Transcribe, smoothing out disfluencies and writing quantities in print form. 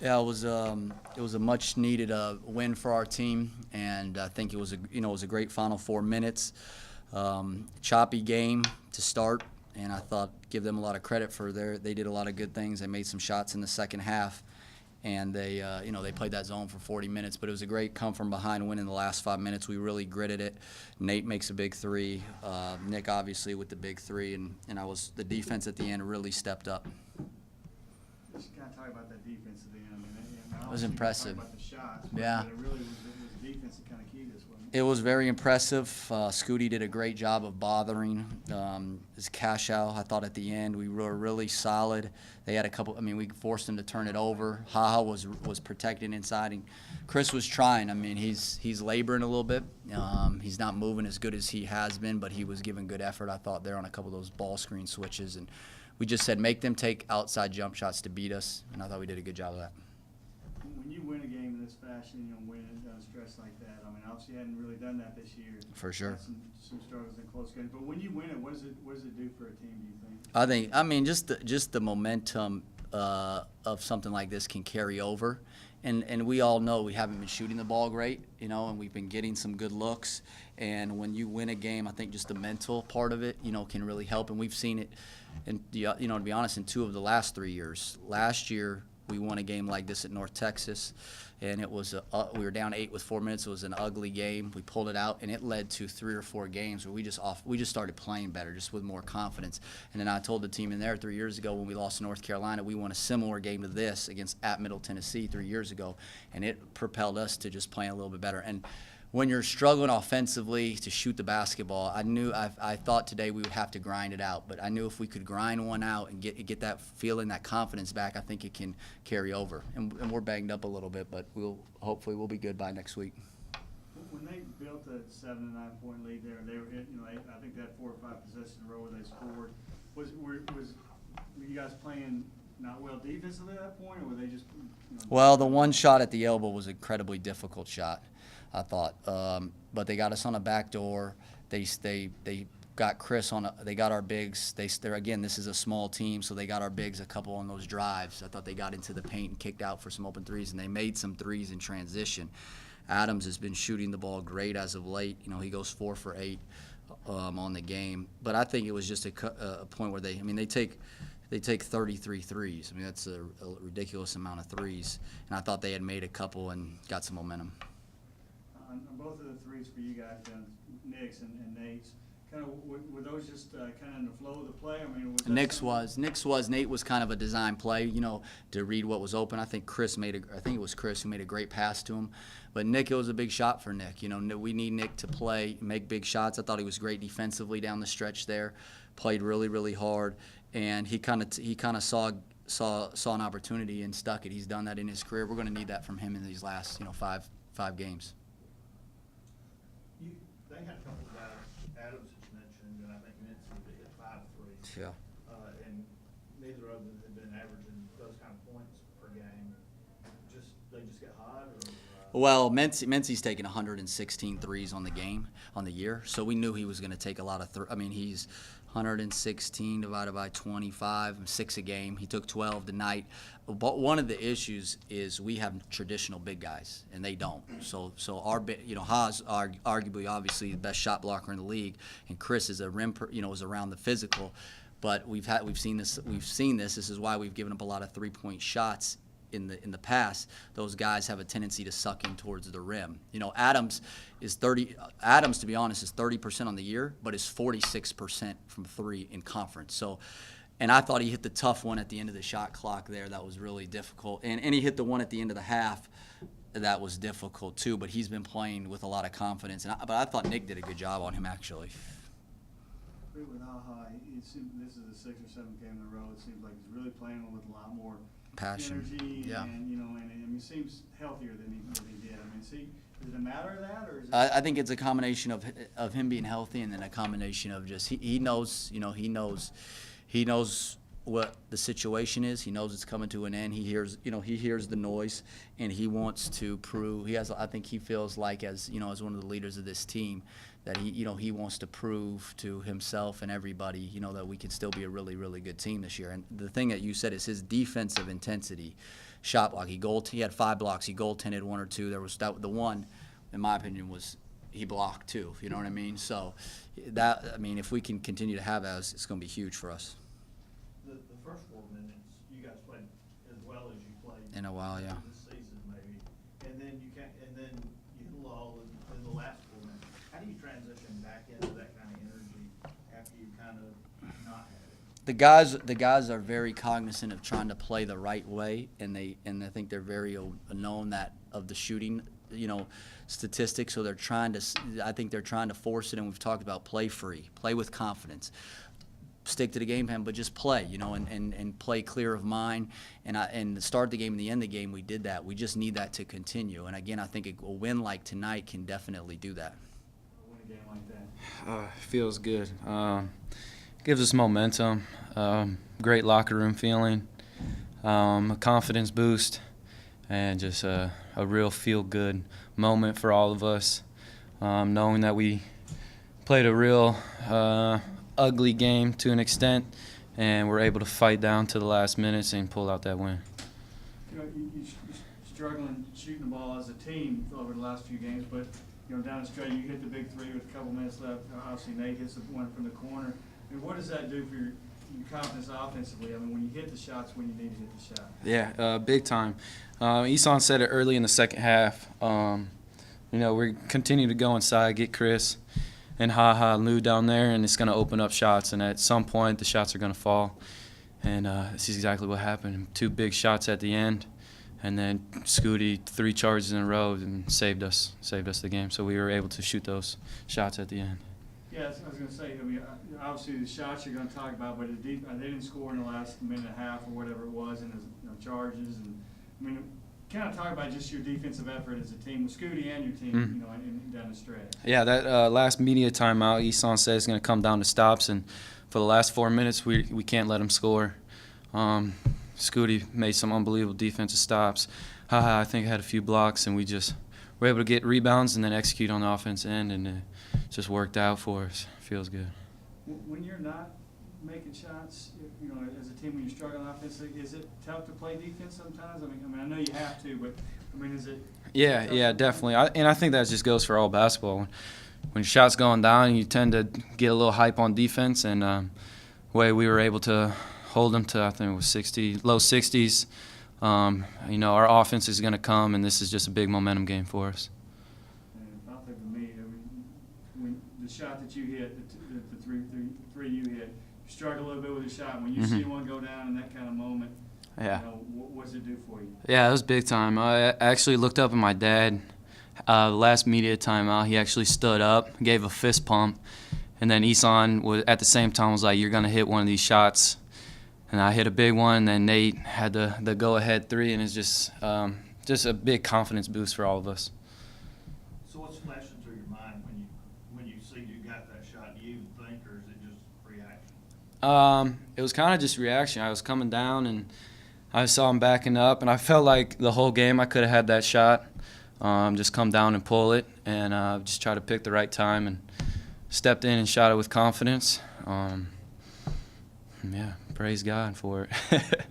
Yeah, it was a much needed win for our team, and I think it was a great final 4 minutes. Choppy game to start, and I thought give them a lot of credit for they did a lot of good things. They made some shots in the second half, and they played that zone for 40 minutes. But it was a great come from behind win in the last 5 minutes. We really gritted it. Nate makes a big three. Nick obviously with the big three, and the defense at the end really stepped up. Just kind of talk about that defense at the end. I mean, It was impressive. Talk about the shots, but Yeah. it really was defense that kind of keyed us, wasn't it? It was very impressive. Scooty did a great job of bothering his cash out. I thought at the end we were really solid. They had a couple. I mean, we forced them to turn it over. Haha was protecting inside, and Chris was trying. I mean, he's laboring a little bit. He's not moving as good as he has been, but he was giving good effort. I thought there on a couple of those ball screen switches, and we just said make them take outside jump shots to beat us, and I thought we did a good job of that. When you win a game in this fashion, win it down stress like that. I mean, obviously you hadn't really done that this year. For sure. Had some struggles in close games, but when you win it, what does it do for a team? Do you think? I mean, just the momentum of something like this can carry over, and we all know we haven't been shooting the ball great, and we've been getting some good looks. And when you win a game, I think just the mental part of it, can really help. And we've seen it, and to be honest, in 2 of the last 3 years. Last year we won a game like this at North Texas, and it was we were down 8 with 4 minutes. It was an ugly game. We pulled it out, and it led to 3 or 4 games where we just started playing better, just with more confidence. And then I told the team in there 3 years ago when we lost to North Carolina, we won a similar game to this at Middle Tennessee 3 years ago, and it propelled us to just playing a little bit better. And when you're struggling offensively to shoot the basketball, I thought today we would have to grind it out. But I knew if we could grind one out and get that feeling, that confidence back, I think it can carry over. And we're banged up a little bit, but hopefully we'll be good by next week. When they built a 7 to 9 point lead there, they were I think they had 4 or 5 possessions in a row where they scored. Were you guys playing not well defensively at that point, or were they just? Well, the one shot at the elbow was an incredibly difficult shot, I thought, but they got us on a back door. They got Chris on. They got our bigs. They're again. This is a small team, so they got our bigs a couple on those drives. I thought they got into the paint and kicked out for some open threes, and they made some threes in transition. Adams has been shooting the ball great as of late. He goes 4 for 8 on the game. But I think it was just a point where they take 33 threes. I mean, that's a ridiculous amount of threes. And I thought they had made a couple and got some momentum. On both of the threes for you guys, Nick's and Nate's, were those just kind of in the flow of the play? I mean, Nick's was. Nate was kind of a design play, to read what was open. I think it was Chris who made a great pass to him. But Nick, it was a big shot for Nick. We need Nick to play, make big shots. I thought he was great defensively down the stretch there. Played really, really hard, and he kind of saw an opportunity and stuck it. He's done that in his career. We're going to need that from him in these last, 5 games. They had a couple of guys, Adams that you mentioned, and I think Mincy that hit 5 threes. Yeah. And neither of them had been averaging those kind of points per game. They just got hot, or? Well, Mincy's taken 116 threes on the year, so we knew he was going to take a lot of he's 116 divided by 25, 6 a game. He took 12 tonight. But one of the issues is we have traditional big guys, and they don't. So our Haas arguably obviously the best shot blocker in the league, and Chris is is around the physical. But we've seen this. This is why we've given up a lot of 3-point shots in the past. Those guys have a tendency to suck in towards the rim. Adams, to be honest, is 30% on the year, but is 46% from 3 in conference. So, and I thought he hit the tough one at the end of the shot clock there. That was really difficult. And he hit the one at the end of the half. That was difficult too, but he's been playing with a lot of confidence. But I thought Nick did a good job on him, actually. With Haha, this is the 6th or 7th game in a row. It seems like he's really playing with a lot more passion, energy, yeah. And he seems healthier than he did. I mean, is it a matter of that, or is it? I think it's a combination of him being healthy, and then a combination of just he knows what the situation is. He knows it's coming to an end. He hears, he hears the noise, and he wants to prove. I think he feels like, as as one of the leaders of this team, that he wants to prove to himself and everybody, that we can still be a really, really good team this year. And the thing that you said is his defensive intensity, shot block. He had 5 blocks. He goaltended 1 or 2. There was the one, in my opinion, was he blocked 2. You know what I mean? So if we can continue to have that, it's going to be huge for us. The first 4 minutes, you guys played as well as you played In a while, yeah. this season, maybe, and then you hit a lull in the last 4 minutes. How do you transition back into that kind of energy after you kind of not had it? The guys are very cognizant of trying to play the right way, and I think they're very known that of the shooting, statistics. So I think they're trying to force it, and we've talked about play free, play with confidence, stick to the game plan, but just play, and play clear of mind. And the start of the game and the end of the game, we did that. We just need that to continue. And again, I think a win like tonight can definitely do that. Win a game like that. Feels good. Gives us momentum, great locker room feeling, a confidence boost, and just a real feel-good moment for all of us, knowing that we played a real ugly game to an extent, and we're able to fight down to the last minutes and pull out that win. You're struggling shooting the ball as a team over the last few games, but down the stretch you hit the big 3 with a couple minutes left. Obviously Nate hits the one from the corner. What does that do for your confidence offensively? When you hit the shots when you need to hit the shot. Yeah, big time. Isan said it early in the second half. We continue to go inside, get Chris and Lou down there, and it's going to open up shots. And at some point, the shots are going to fall. And this is exactly what happened. 2 big shots at the end, and then Scooty 3 charges in a row and saved us the game. So we were able to shoot those shots at the end. Yeah, I was going to say, obviously the shots you're going to talk about, but they didn't score in the last minute and a half or whatever it was, and there's charges. And kind of talk about just your defensive effort as a team with Scooty and your team, down the stretch. Yeah, that last media timeout, Isan said it's going to come down to stops, and for the last 4 minutes, we can't let him score. Scooty made some unbelievable defensive stops. I think had a few blocks, and we just were able to get rebounds and then execute on the offense end, and it just worked out for us. Feels good. When you're not making shots, as a team, when you're struggling offensively, is it tough to play defense sometimes? I know you have to, but is it? Yeah, definitely. I think that just goes for all basketball. When your shot's going down, you tend to get a little hype on defense, and the way we were able to hold them to, I think it was low 60s. Our offense is going to come, and this is just a big momentum game for us. And I think for me, when the shot that you hit, the three you hit, you struggle a little bit with the shot. When you see one go down in that kind of moment, yeah. What does it do for you? Yeah, it was big time. I actually looked up at my dad. The last media timeout, he actually stood up, gave a fist pump, and then Isan at the same time was like, "You're gonna hit one of these shots." And I hit a big one, and then Nate had the go-ahead 3, and it's just a big confidence boost for all of us. So what's flashing through your mind when you see you got that shot? Do you even think, or is it just reaction? It was kind of just reaction. I was coming down, and I saw him backing up, and I felt like the whole game I could have had that shot. Just come down and pull it, and just try to pick the right time, and stepped in and shot it with confidence. Yeah, praise God for it.